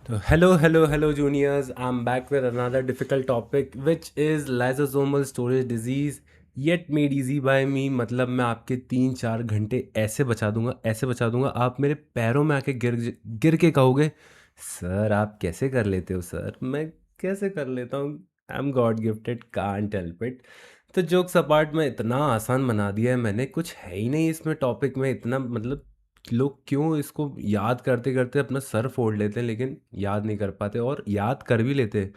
So, hello, juniors. I'm back with another difficult topic, which is lysosomal storage disease, yet made easy by me. मतलब मैं आपके 3-4 घंटे ऐसे बचा दूंगा, आप मेरे पैरों में आके गिर के कहोगे, सर आप कैसे कर लेते हो सर? मैं कैसे कर लेता हूँ? I am God gifted, can't help it. तो जोक्स अपार्ट में इतना आसान बना दिया है मैंने, कुछ है ही नहीं इसमें टॉपिक में इतना, मतलब लोग क्यों इसको याद करते करते अपना सर फोड़ लेते हैं लेकिन याद नहीं कर पाते, और याद कर भी लेते हैं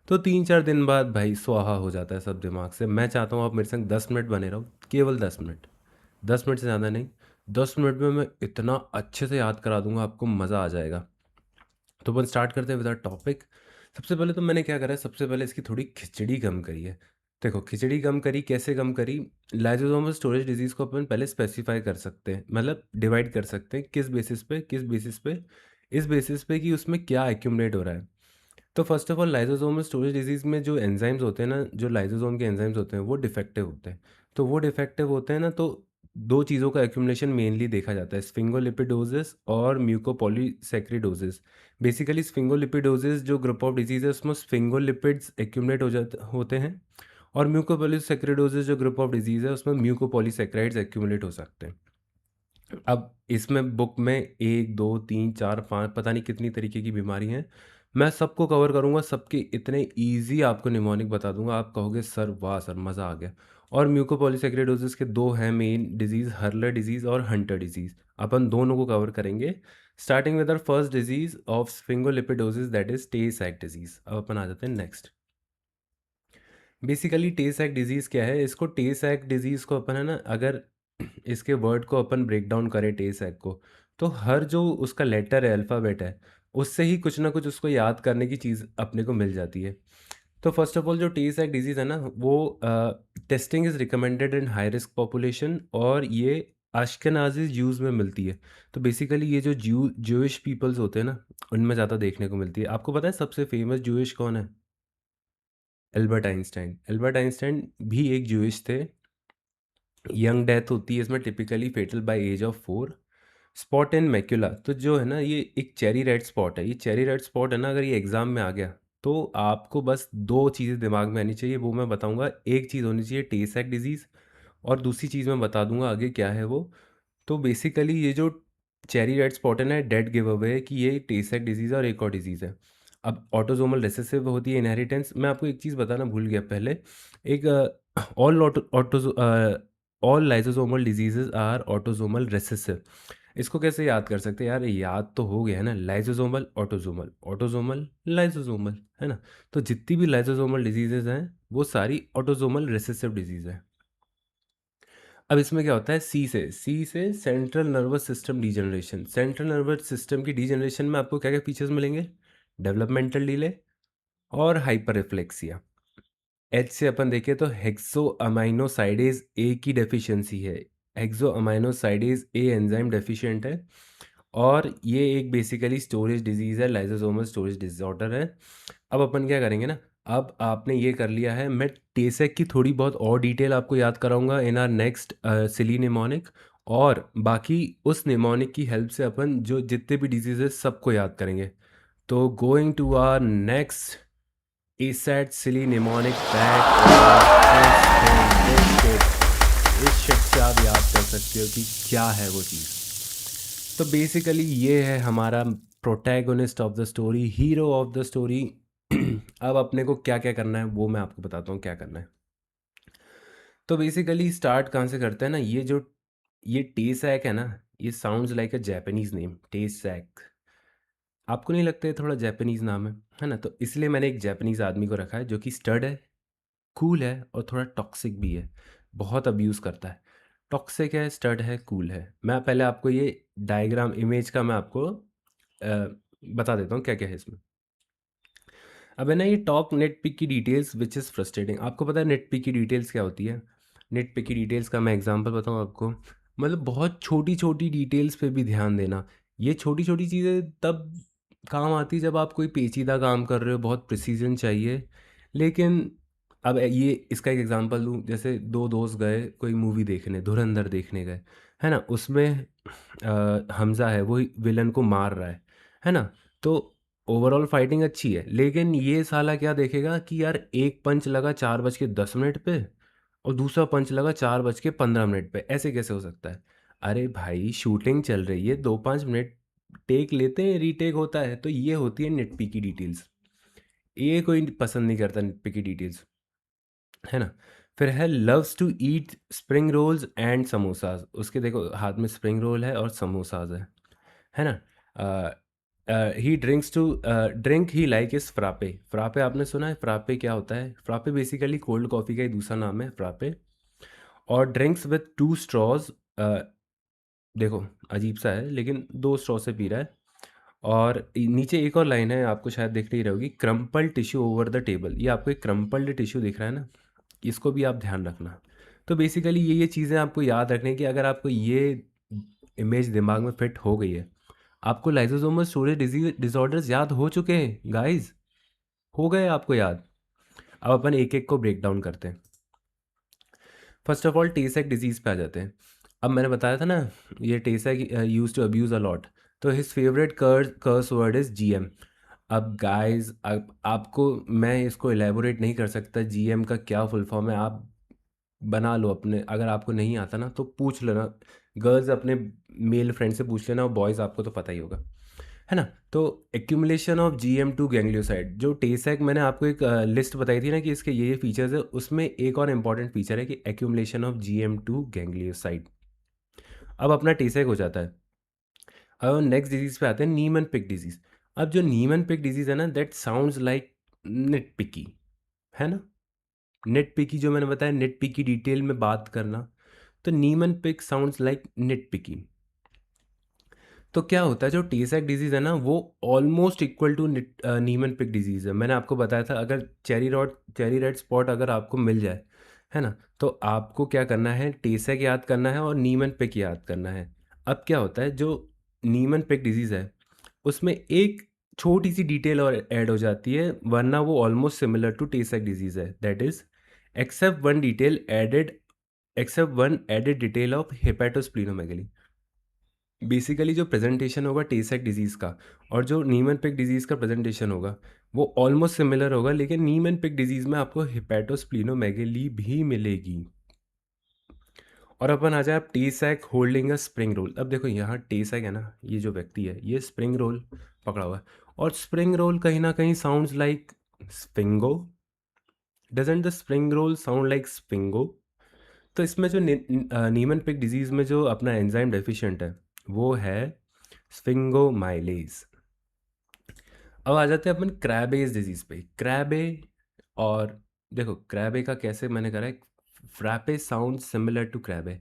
तो 3-4 दिन बाद भाई स्वाहा हो जाता है सब दिमाग से। मैं चाहता हूँ आप मेरे संग 10 मिनट बने रहो, केवल 10 मिनट, 10 मिनट से ज़्यादा नहीं। 10 मिनट में मैं इतना अच्छे से याद करा दूंगा, आपको मज़ा आ जाएगा। तो अपन स्टार्ट करते हैं विद आवर टॉपिक। सबसे पहले तो मैंने क्या करा है, सबसे पहले इसकी थोड़ी खिचड़ी कम करी है। देखो खिचड़ी कम करी, कैसे कम करी? लाइसोसोमल स्टोरेज डिजीज़ को अपन पहले स्पेसिफाई कर सकते हैं, मतलब डिवाइड कर सकते हैं। किस बेसिस पे? इस बेसिस पे कि उसमें क्या एक्यूमुलेट हो रहा है। तो first of all lysosomal storage disease में जो एंजाइम्स होते हैं ना, जो लाइसोसोम के एंजाइम्स होते हैं वो डिफेक्टिव होते हैं। तो वो डिफेक्टिव होते हैं ना, तो दो चीज़ों का एक्यूमुलेशन मेनली देखा जाता है, स्फिंगोलिपिडोसिस और म्यूकोपॉलीसैक्रिडोसिस। बेसिकली स्फिंगोलिपिडोसिस जो ग्रुप ऑफ डिजीज है उसमें स्फिंगोलिपिड्स एक्यूमुलेट हो जाते होते हैं, और म्यूकोपॉलीसैक्रिडोसिस जो ग्रुप ऑफ डिजीज है उसमें म्यूकोपॉलीसैक्राइड्स एक्यूमुलेट हो सकते हैं। अब इसमें बुक में 1 2 3 4 5 पता नहीं कितनी तरीके की बीमारी हैं। मैं सबको कवर करूँगा, सबके इतने ईज़ी आपको निमोनिक बता दूँगा, आप कहोगे सर वाह सर मज़ा आ गया। और म्यूकोपॉलीसैक्रिडोसिस के दो हैं मेन डिजीज़, हर्लर डिजीज़ और हंटर डिजीज़। अपन दोनों को कवर करेंगे। Starting with our first disease of sphingolipidosis, that is Tay Sachs disease. अब अपन आ जाते हैं next. Basically Tay Sachs disease क्या है? इसको टे सैक डिजीज़ को अपन है ना, अगर इसके वर्ड को अपन ब्रेक डाउन करें टे सैक को, तो हर जो उसका लेटर है, अल्फ़ाबेट है, उससे ही कुछ ना कुछ उसको याद करने की चीज़ अपने को मिल जाती है। तो फर्स्ट ऑफ ऑल जो टी सैक डिजीज़ है ना, वो testing is recommended in high risk population, और ये अश्केनाज़ी ज्यूज़ में मिलती है। तो बेसिकली ये जो ज्यूइश पीपल्स होते हैं ना, उनमें ज़्यादा देखने को मिलती है। आपको पता है सबसे फेमस ज्यूइश कौन है? Albert Einstein. एल्बर्ट आइंस्टाइन भी एक ज्यूइश थे। यंग डेथ होती है इसमें typically fatal by age of 4। Spot in macula, तो जो है ना ये एक चेरी रेड स्पॉट है। ये चेरी रेड स्पॉट है ना, अगर ये एग्ज़ाम में आ गया तो आपको बस दो चीज़ें दिमाग में आनी चाहिए, वो मैं बताऊंगा। एक चीज़ होनी चाहिए टे सैक डिजीज़, और दूसरी चीज़ मैं बता दूंगा आगे क्या है वो। तो बेसिकली ये जो चेरी रेड स्पॉट है ना, डेड गिव अवे है कि ये टे सैक डिजीज़ है और एक और डिजीज़ है। अब ऑटोजोमल रिसेसिव होती है इनहेरिटेंस। मैं आपको एक चीज़ बताना भूल गया पहले। एक all all lysosomal diseases are autosomal recessive. इसको कैसे याद कर सकते हैं यार? याद तो हो गया है ना, लाइसोसोमल ऑटोसोमल, ऑटोसोमल लाइसोसोमल, है ना? तो जितनी भी लाइसोसोमल डिजीजेज हैं वो सारी ऑटोसोमल रिसेसिव डिजीज है। अब इसमें क्या होता है, सी से central nervous system degeneration. Central nervous system की डीजनरेशन में आपको क्या क्या फीचर्स मिलेंगे? डेवलपमेंटल डिले और हाइपर रिफ्लेक्सिया। एच से अपन देखें तो हेक्सो अमाइनोसाइडेज ए की डेफिशिएंसी है। हेक्सो अमाइनोसाइडेज ए एंजाइम डेफिशिएंट है, और ये एक बेसिकली स्टोरेज डिजीज़ है, लाइसोसोमल स्टोरेज डिसऑर्डर है। अब अपन क्या करेंगे ना, अब आपने ये कर लिया है, मैं टेसेक की थोड़ी बहुत और डिटेल आपको याद कराऊंगा इन आर नेक्स्ट सिली निमोनिक, और बाकी उस निमोनिक की हेल्प से अपन जो जितने भी डिजीज़ है सबको याद करेंगे। तो going to our next a sad silly mnemonic that इस शिट से आप याद कर सकते हो कि क्या है वो चीज़। तो बेसिकली ये है हमारा protagonist of the story, hero of the story. अब अपने को क्या क्या करना है वो मैं आपको बताता हूँ क्या करना है। तो बेसिकली स्टार्ट कहाँ से करते हैं ना, ये टेसैक है ना, ये sounds like a Japanese name, Tay Sachs. आपको नहीं लगता है थोड़ा जापानीज नाम है ना? तो इसलिए मैंने एक जापानीज आदमी को रखा है जो कि स्टड है, कूल है और थोड़ा टॉक्सिक भी है, बहुत अब्यूज़ करता है। टॉक्सिक है, स्टड है, कूल है। मैं पहले आपको ये डायग्राम इमेज का मैं आपको बता देता हूँ क्या क्या है इसमें। अब है ना, ये टॉक नेट पिक की डिटेल्स विच इज़ फ्रस्ट्रेटिंग। आपको पता है नेट पिक की डिटेल्स क्या होती है? नेट पिक की डिटेल्स का मैं एग्जांपल बताऊँ आपको, मतलब बहुत छोटी छोटी डिटेल्स पे भी ध्यान देना। ये छोटी छोटी चीज़ें तब काम आती है जब आप कोई पेचीदा काम कर रहे हो, बहुत प्रिसीजन चाहिए। लेकिन अब ये इसका एक एग्जांपल दूँ, जैसे दो दोस्त गए कोई मूवी देखने, धुरंधर देखने गए, है ना? उसमें हमज़ा है वो विलन को मार रहा है ना? तो ओवरऑल फाइटिंग अच्छी है, लेकिन ये साला क्या देखेगा कि यार एक पंच लगा 4:10 पे और दूसरा पंच लगा 4:15 पे, ऐसे कैसे हो सकता है? अरे भाई शूटिंग चल रही है, 2-5 मिनट टेक लेते हैं, रीटेक होता है। तो ये होती है निटपिकी डिटेल्स, ये कोई पसंद नहीं करता निटपिकी डिटेल्स, है ना? फिर he loves to eat spring rolls and samosas, उसके देखो हाथ में स्प्रिंग रोल है और समोसाज है ना? He drinks to drink he like is frappe. Frappe आपने सुना है? फ्रापे क्या होता है? फ्रापे बेसिकली कोल्ड कॉफ़ी का ही दूसरा नाम है फ्रापे। और ड्रिंक्स विद 2 स्ट्रॉज, देखो अजीब सा है लेकिन 2 स्ट्रॉ से पी रहा है। और नीचे एक और लाइन है, आपको शायद दिख रही रहेगी, crumpled tissue over the table. ये आपको एक क्रम्पल्ड टिश्यू दिख रहा है ना, इसको भी आप ध्यान रखना। तो बेसिकली ये चीज़ें आपको याद रखने की, अगर आपको ये इमेज दिमाग में फिट हो गई है, आपको लाइसोसोमल स्टोरेज डिजीज डिसऑर्डर्स याद हो चुके हैं गाइस, हो गए आपको याद। अब अपन एक एक को ब्रेक डाउन करते हैं। फर्स्ट ऑफ ऑल टेसैक डिजीज़ पे आ जाते हैं। अब मैंने बताया था ना, ये Tay Sachs used to abuse a lot, तो his favourite curse word is GM. अब गाइस, अब आपको मैं इसको एलेबोरेट नहीं कर सकता जीएम का क्या फुल फॉर्म है, आप बना लो अपने, अगर आपको नहीं आता ना तो पूछ लेना, गर्ल्स अपने मेल फ्रेंड से पूछ लेना, और बॉयज़ आपको तो पता ही होगा, है ना? तो एक्यूमुलेशन ऑफ GM2 गैंग्लियोसाइड, जो टेसैक मैंने आपको एक लिस्ट बताई थी ना कि इसके ये फीचर्स है, उसमें एक और इम्पॉर्टेंट फीचर है कि एक्यूमुलेशन ऑफ GM2 गैंग्लियोसाइड। अब अपना टेसैक हो जाता है। अब नेक्स्ट डिजीज़ पे आते हैं, नीमन पिक डिजीज़। अब जो नीमन पिक डिजीज़ है ना, दैट साउंड्स लाइक निट पिकी, है ना? निट पिकी जो मैंने बताया, निट पिकी डिटेल में बात करना, तो नीमन पिक साउंड्स लाइक निट पिकी। तो क्या होता है, जो टी-सैक डिजीज़ है ना, वो ऑलमोस्ट इक्वल टू नीमन पिक डिजीज़ है। मैंने आपको बताया था, अगर चेरी रेड स्पॉट अगर आपको मिल जाए, है ना? तो आपको क्या करना है, टी-सैक याद करना है और नीमन पिक याद करना है। अब क्या होता है, जो नीमन पिक डिजीज़ है, उसमें एक छोटी-सी डिटेल और ऐड हो जाती है, वरना वो almost similar to Tay Sachs disease है। That is except one detail added except one added detail of hepatosplenomegaly. Basically जो प्रेजेंटेशन होगा टी-सैक डिजीज़ का और जो नीमन पिक डिजीज़ का प्रेजेंटेशन होगा, वो ऑलमोस्ट सिमिलर होगा, लेकिन नीमन पिक डिजीज़ में आपको हेपेटोस्प्लीनोमेगेली भी मिलेगी। और अपन आ जाए अब T-sac holding a spring roll. अब देखो यहाँ टी-सैक है ना, ये जो व्यक्ति है, ये स्प्रिंग रोल पकड़ा हुआ है, और स्प्रिंग रोल कहीं ना कहीं sounds like sphingo. Doesn't the spring roll sound like sphingo? तो इसमें जो नीमन पिक डिजीज़ में जो अपना एंजाइम डेफिशिएंट है, वो है स्फिंगोमाइलेज। अब आ जाते हैं अपन क्रैबेज डिजीज़ पे। क्रैबे, और देखो क्रैबे का कैसे मैंने करा है, frappe sound similar to Krabbe,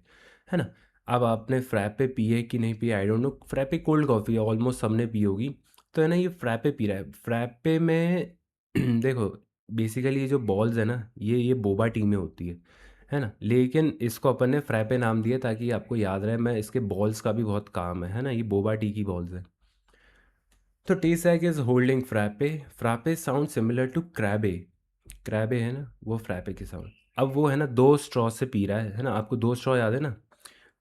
है ना? अब आपने फ्रैपे पिए कि नहीं पिए I don't know, frappe cold coffee है, ऑलमोस्ट सबने पी होगी। तो है ना, ये फ्रैपे पी रहा है, फ्रैपे में देखो बेसिकली ये जो बॉल्स है ना, ये बोबा टी में होती है ना? लेकिन इसको अपन ने फ्रैपे नाम दिया ताकि आपको याद रहे, मैं इसके बॉल्स का भी बहुत काम है ना? ये बोबा टी की बॉल्स है। तो Tay Sachs is holding frappe. Frappe sound similar to Krabbe. Krabbe है ना, वो फ्रैपे के साउंड। अब वो है ना 2 स्ट्रॉ से पी रहा है ना? आपको 2 स्ट्रॉ याद है ना?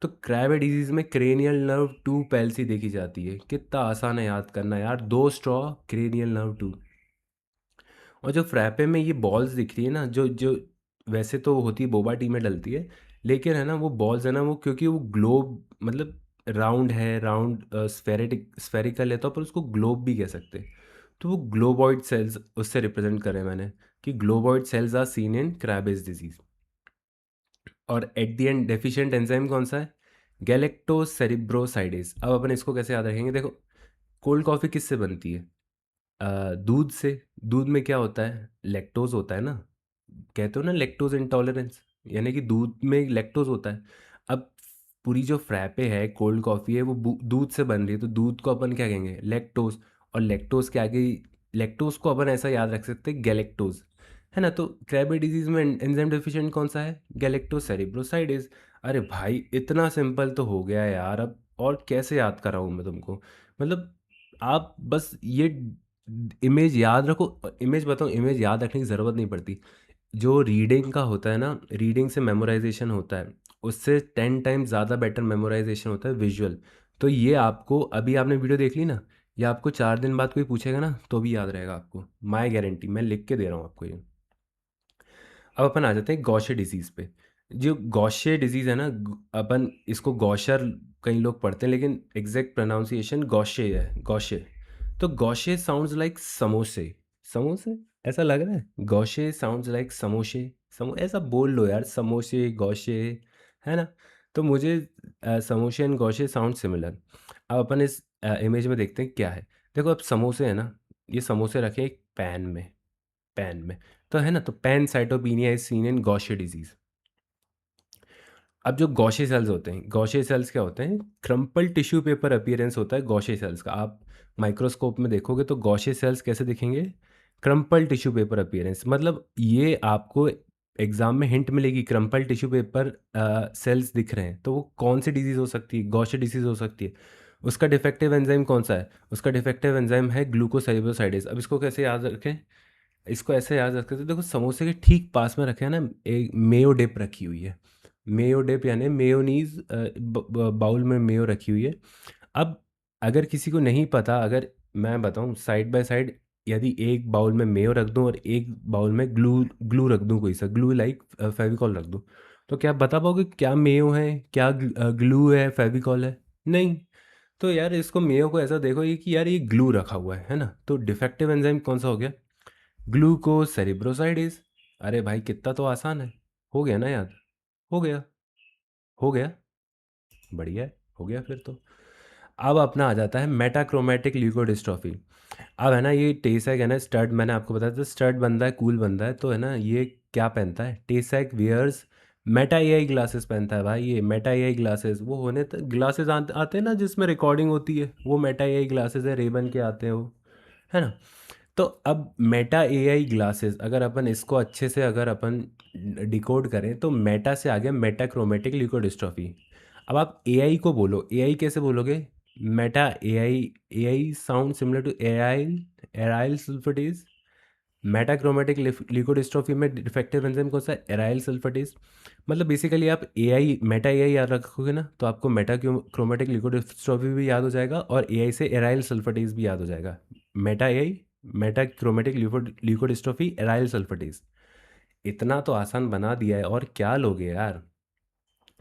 तो क्रैबे डिजीज में क्रेनियल नर्व 2 पैल्सी देखी जाती है। कितना आसान है याद करना यार, 2 स्ट्रॉ, क्रेनियल नर्व 2। और जो फ्रैपे में ये बॉल्स दिख रही है ना, जो जो वैसे तो होती है बोबा टी में डलती है, लेकिन है ना वो बॉल्स है ना, वो क्योंकि वो ग्लोब मतलब राउंड है, राउंड स्फेरिकल है, तो अपन उसको ग्लोब भी कह सकते हैं। तो वो ग्लोबॉइड सेल्स उससे रिप्रेजेंट करे मैंने, कि globoid cells are seen in Krabbe's disease. और at the end deficient enzyme कौन सा है? गैलेक्टोसेरिब्रोसाइडेज। अब अपन इसको कैसे याद रखेंगे, देखो कोल्ड कॉफ़ी किससे बनती है? दूध से। दूध में क्या होता है? लैक्टोज होता है ना, कहते हो ना लैक्टोज इंटॉलरेंस, यानी कि दूध में लैक्टोज होता है। अब पूरी जो फ्रैपे है, कोल्ड कॉफ़ी है, वो दूध से बन रही है, तो दूध को अपन क्या कहेंगे? लैक्टोज। और लैक्टोज के आगे, लैक्टोज को अपन ऐसा याद रख सकते हैं गैलेक्टोज, है ना? तो क्रैबे डिजीज में एंजाइम डेफिशिएंट कौन सा है? गैलेक्टोसेरिब्रोसाइडेज। अरे भाई इतना सिंपल तो हो गया यार, अब और कैसे याद कराऊँ मैं तुमको? मतलब आप बस ये इमेज याद रखो। इमेज बताऊँ, इमेज याद रखने की ज़रूरत नहीं पड़ती। जो रीडिंग का होता है ना, रीडिंग से मेमोराइजेशन होता है, उससे 10 टाइम्स ज़्यादा बेटर मेमोराइजेशन होता है विजुअल। तो ये आपको, अभी आपने वीडियो देख ली ना, या आपको 4 दिन बाद कोई पूछेगा ना तो भी याद रहेगा आपको, माय गारंटी, मैं लिख के दे रहा हूँ आपको ये। अब अपन आ जाते हैं गौशे डिजीज़ पे। जो गौशे डिजीज़ है ना, अपन इसको गौशर कई लोग पढ़ते हैं, लेकिन एग्जैक्ट प्रोनाउंसिएशन गौशे है, गौशे। तो गौशे साउंड्स लाइक समोसे। समोसे ऐसा लग रहा है, गौशे साउंड्स लाइक समोसे। ऐसा बोल लो यार, समोसे गौशे, है ना? तो मुझे समोसे एंड गौशे साउंड सिमिलर। अब अपन इस इमेज में देखते हैं क्या है। देखो, अब समोसे है ना, ये समोसे रखे एक पैन में, पैन में। तो है ना, तो pancytopenia is seen in Gaucher disease. अब जो गौशे सेल्स होते हैं, गौशे सेल्स क्या होते हैं? क्रम्पल टिश्यू पेपर अपीयरेंस होता है गौशे सेल्स का। आप माइक्रोस्कोप में देखोगे तो गौशे सेल्स कैसे दिखेंगे? Crumple tissue paper appearance. मतलब ये आपको एग्जाम में हिंट मिलेगी, क्रम्पल टिश्यू पेपर सेल्स दिख रहे हैं तो वो कौन सी डिजीज़ हो सकती है? गौशे डिजीज़ हो सकती है। उसका डिफेक्टिव एंजाइम कौन सा है? उसका डिफेक्टिव एंजाइम है ग्लूकोसाइलोसाइडेज। अब इसको कैसे याद रखें? इसको ऐसे याद रखते थे, देखो समोसे के ठीक पास में रखे हैं ना, एक मेयो डिप रखी हुई है। मेयो डिप यानी मेयोनीज, बाउल में मेयो रखी हुई है। अब अगर किसी को नहीं पता, अगर मैं बताऊं साइड बाय साइड, यदि एक बाउल में मेयो रख दूं और एक बाउल में ग्लू ग्लू रख दूं, कोई सा ग्लू लाइक फेविकॉल रख दूं, तो क्या आप बता पाओगे क्या मेयो है, क्या ग्लू है, फेविकॉल है? नहीं। तो यार इसको, मेयो को ऐसा देखो ये कि यार ये ग्लू रखा हुआ है ना, तो डिफेक्टिव एंजाइम कौन सा हो गया? ग्लूकोसेरिब्रोसाइडेज। अरे भाई कितना तो आसान है, हो गया ना याद? हो गया, हो गया, बढ़िया है, हो गया फिर तो। अब अपना आ जाता है मेटाक्रोमेटिक ल्यूकोडिस्ट्रॉफी। अब है ना, ये टेसैक है ना, स्टड, मैंने आपको बताया था स्टड बंदा है, कूल बंदा है, तो है ना ये क्या पहनता है? टेसैक वियर्स मेटा एआई ग्लासेस पहनता है भाई। ये मेटा एआई ग्लासेस वो होने तक ग्लासेस आते हैं ना जिसमें रिकॉर्डिंग होती है, वो मेटा एआई ग्लासेस है, रेबन के आते हैं वो, है ना? तो अब मेटा एआई ग्लासेस, अगर अपन इसको अच्छे से अगर अपन डिकोड करें तो मेटा से आ गया मेटाक्रोमेटिक ल्यूकोडिस्ट्रॉफी। अब आप एआई को बोलो, एआई कैसे बोलोगे? Meta AI, AI sound similar to aryl, arylsulfatase. Metachromatic leukodystrophy में डिफेक्टिव एंजाइम कौन सा है? Arylsulfatase. मतलब बेसिकली आप एआई, मेटा एआई याद रखोगे ना तो आपको मेटा क्रोमेटिक ल्यूकोडिस्ट्रॉफी भी याद हो जाएगा और एआई से एराइल सल्फेटेज भी याद हो जाएगा। Meta AI, metachromatic leukodystrophy, arylsulfatase. इतना तो आसान बना दिया है, और क्या लोगे यार?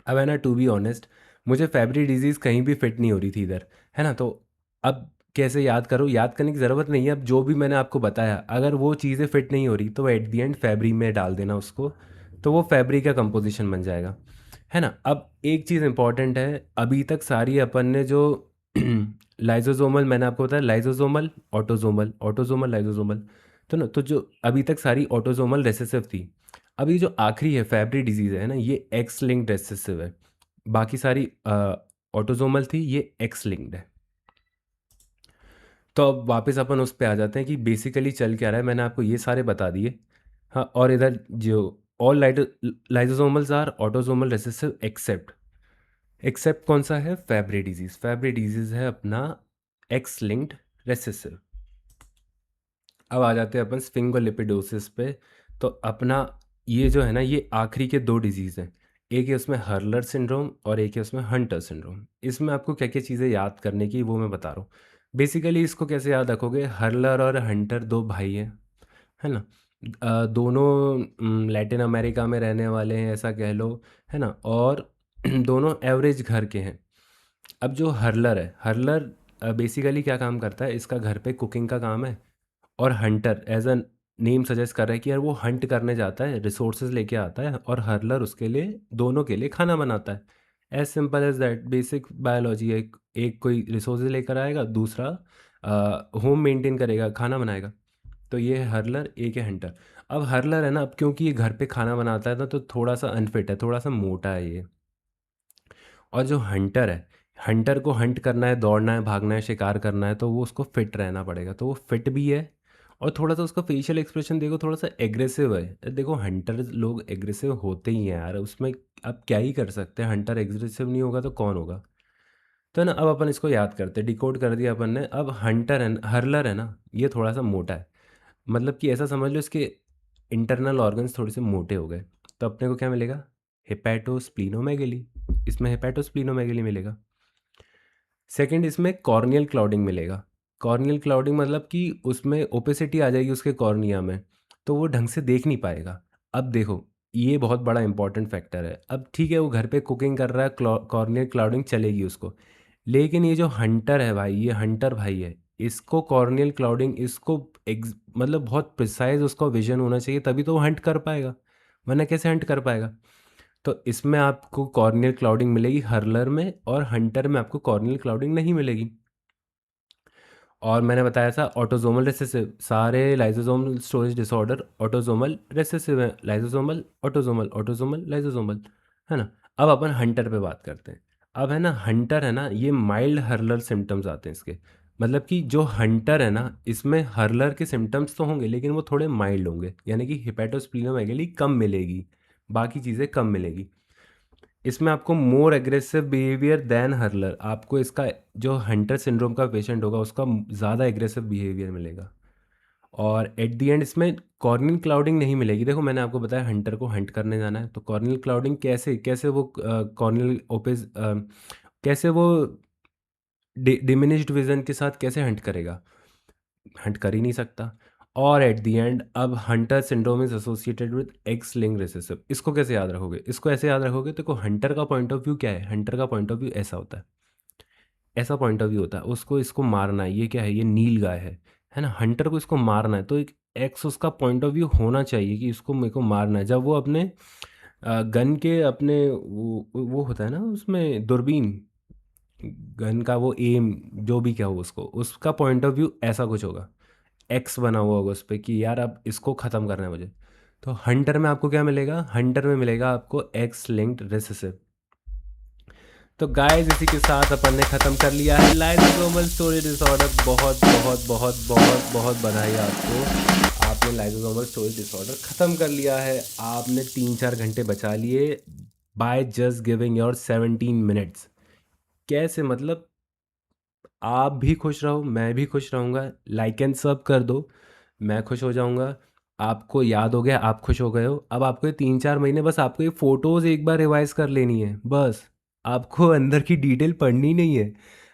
अब है ना, टू बी ऑनेस्ट, मुझे फैब्री डिजीज़ कहीं भी फिट नहीं हो रही थी इधर, है ना? तो अब कैसे याद करूँ? याद करने की ज़रूरत नहीं है। अब जो भी मैंने आपको बताया, अगर वो चीज़ें फिट नहीं हो रही तो एट द एंड फैब्री में डाल देना उसको, तो वो फैब्री का कंपोजिशन बन जाएगा, है ना? अब एक चीज़ इंपॉर्टेंट है, अभी तक सारी अपन ने जो लाइजोजोमल, मैंने आपको बताया लाइजोजोमल ऑटोजोमल, ऑटोजोमल लाइजोजोमल, तो ना, तो जो अभी तक सारी ऑटोजोमल रिसेसिव थी। अब ये जो आखिरी है फैब्री डिजीज़ है ना, ये एक्स लिंक्ड रिसेसिव है। बाकी सारी ऑटोजोमल थी, ये एक्स लिंक्ड है। तो अब वापस अपन उस पे आ जाते हैं कि बेसिकली चल क्या रहा है, मैंने आपको ये सारे बता दिए। हाँ, और इधर जो all lysosomals are autosomal recessive except, except कौन सा है? Fabry disease. फैब्री डिजीज है अपना एक्स लिंक्ड रेसेसिव। अब आ जाते हैं अपन स्फिंगोलिपिडोसिस पे। तो अपना ये जो है ना, ये आखिरी के दो डिजीज़ हैं। एक है उसमें हर्लर सिंड्रोम और एक है उसमें हंटर सिंड्रोम। इसमें आपको क्या क्या चीज़ें याद करने की वो मैं बता रहा हूँ। बेसिकली इसको कैसे याद रखोगे? हर्लर और हंटर दो भाई हैं, है ना? दोनों लैटिन अमेरिका में रहने वाले हैं ऐसा कह लो, है ना? और दोनों एवरेज घर के हैं। अब जो हर्लर है, हर्लर बेसिकली क्या काम करता है? इसका घर पे कुकिंग का काम है। और Hunter as a name suggest कर रहा है कि यार वो हंट करने जाता है, रिसोर्सेज लेके आता है, और हर्लर उसके लिए, दोनों के लिए खाना बनाता है। As simple as that, basic biology है। एक कोई रिसोर्सेज लेकर आएगा, दूसरा होम मेंटेन करेगा, खाना बनाएगा। तो ये है हर्लर, एक है हंटर। अब हर्लर है ना, अब क्योंकि ये घर पे खाना बनाता है ना, तो थोड़ा सा अनफिट है, थोड़ा सा मोटा है ये। और जो हंटर है, हंटर को हंट करना है, दौड़ना है, भागना है, शिकार करना है, तो वो उसको फिट रहना पड़ेगा, तो वो फिट भी है। और थोड़ा सा उसका फेशियल एक्सप्रेशन देखो, थोड़ा सा एग्रेसिव है। देखो हंटर लोग एग्रेसिव होते ही हैं यार, उसमें आप क्या ही कर सकते हैं? हंटर एग्रेसिव नहीं होगा तो कौन होगा? तो ना, अब अपन इसको याद करते, डिकोड कर दिया अपन ने। अब हंटर है, हर्लर है ना, ये थोड़ा सा मोटा है। मतलब कि ऐसा समझ लो इसके इंटरनल ऑर्गन्स थोड़े से मोटे हो गए। तो अपने को क्या मिलेगा? हेपेटोस्प्लीनोमेगेली। इसमें हेपेटोस्प्लीनोमेगेली मिलेगा। सेकंड, इसमें कॉर्नियल क्लाउडिंग मिलेगा। कॉर्नियल क्लाउडिंग मतलब कि उसमें ओपेसिटी आ जाएगी उसके कॉर्निया में, तो वो ढंग से देख नहीं पाएगा। अब देखो, ये बहुत बड़ा इंपॉर्टेंट फैक्टर है। अब ठीक है, वो घर पे कुकिंग कर रहा है, कॉर्नियल क्लाउडिंग चलेगी उसको। लेकिन ये जो हंटर है भाई, ये हंटर भाई है, इसको कॉर्नियल क्लाउडिंग, इसको मतलब बहुत प्रिसाइज उसका विजन होना चाहिए, तभी तो वो हंट कर पाएगा, वरना कैसे हंट कर पाएगा। तो इसमें आपको कॉर्नियल क्लाउडिंग मिलेगी हर्लर में, और हंटर में आपको कॉर्नियल क्लाउडिंग नहीं मिलेगी। और मैंने बताया था ऑटोजोमल रिसेसिव, सारे lysosomal storage disorder autosomal recessive है, लाइसोसोमल ऑटोजोमल ऑटोजोमल लाइसोसोमल, है ना। अब अपन हंटर पे बात करते हैं। अब है ना, हंटर है ना, ये माइल्ड हर्लर सिम्टम्स आते हैं इसके। मतलब कि जो हंटर है ना, इसमें हर्लर के सिम्टम्स तो होंगे, लेकिन वो थोड़े माइल्ड होंगे, यानी कि हिपेटोस्प्लीनोमेगाली कम मिलेगी, बाकी चीज़ें कम मिलेगी। इसमें आपको more aggressive behaviour than Hurler, आपको इसका जो हंटर सिंड्रोम का पेशेंट होगा उसका ज़्यादा एग्रेसिव बिहेवियर मिलेगा। और एट द एंड इसमें कॉर्नियल क्लाउडिंग नहीं मिलेगी। देखो, मैंने आपको बताया हंटर को हंट करने जाना है, तो कॉर्नियल क्लाउडिंग कैसे कैसे वो कॉर्नियल ओपेज कैसे वो डिमिनिश्ड विजन के साथ कैसे हंट करेगा, हंट कर ही नहीं सकता। और एट द एंड अब Hunter syndrome is associated with x link recessive. इसको कैसे याद रखोगे, इसको ऐसे याद रखोगे, देखो हंटर का पॉइंट ऑफ व्यू क्या है, हंटर का पॉइंट ऑफ व्यू ऐसा होता है, ऐसा पॉइंट ऑफ व्यू होता है, उसको इसको मारना है, ये क्या है, ये नील गाय है ना, हंटर को इसको मारना है, तो एक एक्स उसका पॉइंट ऑफ व्यू होना चाहिए कि इसको मेरे को मारना है। जब वो अपने गन के अपने वो होता है ना उसमें दूरबीन, गन का वो एम, जो भी क्या हो उसको, उसका पॉइंट ऑफ व्यू ऐसा कुछ होगा, एक्स बना हुआ होगा उस पर कि यार अब इसको ख़त्म करना है मुझे। तो हंटर में आपको क्या मिलेगा, हंटर में मिलेगा आपको एक्स लिंक्ड रिसेसिव। तो गाइस, इसी के साथ अपन ने ख़त्म कर लिया है लाइसोसोमल स्टोरेज डिसऑर्डर। बहुत बहुत बहुत बहुत बहुत बधाई आपको, आपने लाइसोसोमल स्टोरेज डिसऑर्डर ख़त्म कर लिया है। आपने 3-4 घंटे बचा लिए by just giving your 17 minutes. कैसे मतलब, आप भी खुश रहो, मैं भी खुश रहूँगा, लाइक एंड सब कर दो, मैं खुश हो जाऊँगा, आपको याद हो गया, आप खुश हो गए हो। अब आपको ये 3-4 महीने बस आपको ये फ़ोटोज़ एक बार रिवाइज कर लेनी है, बस आपको अंदर की डिटेल पढ़नी नहीं है।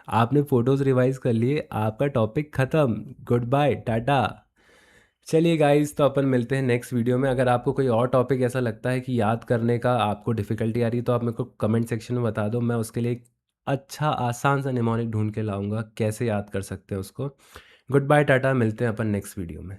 आपने फ़ोटोज़ रिवाइज कर लिए, आपका टॉपिक ख़त्म, गुड बाय, टाटा। चलिए गाइस, तो अपन मिलते हैं नेक्स्ट वीडियो में। अगर आपको कोई और टॉपिक ऐसा लगता है कि याद करने का आपको डिफ़िकल्टी आ रही है, तो आप मेरे को कमेंट सेक्शन में बता दो, मैं उसके लिए एक अच्छा आसान सा निमोनिक ढूंढ के लाऊंगा कैसे याद कर सकते हैं उसको। गुड बाय, टाटा, मिलते हैं अपन नेक्स्ट वीडियो में।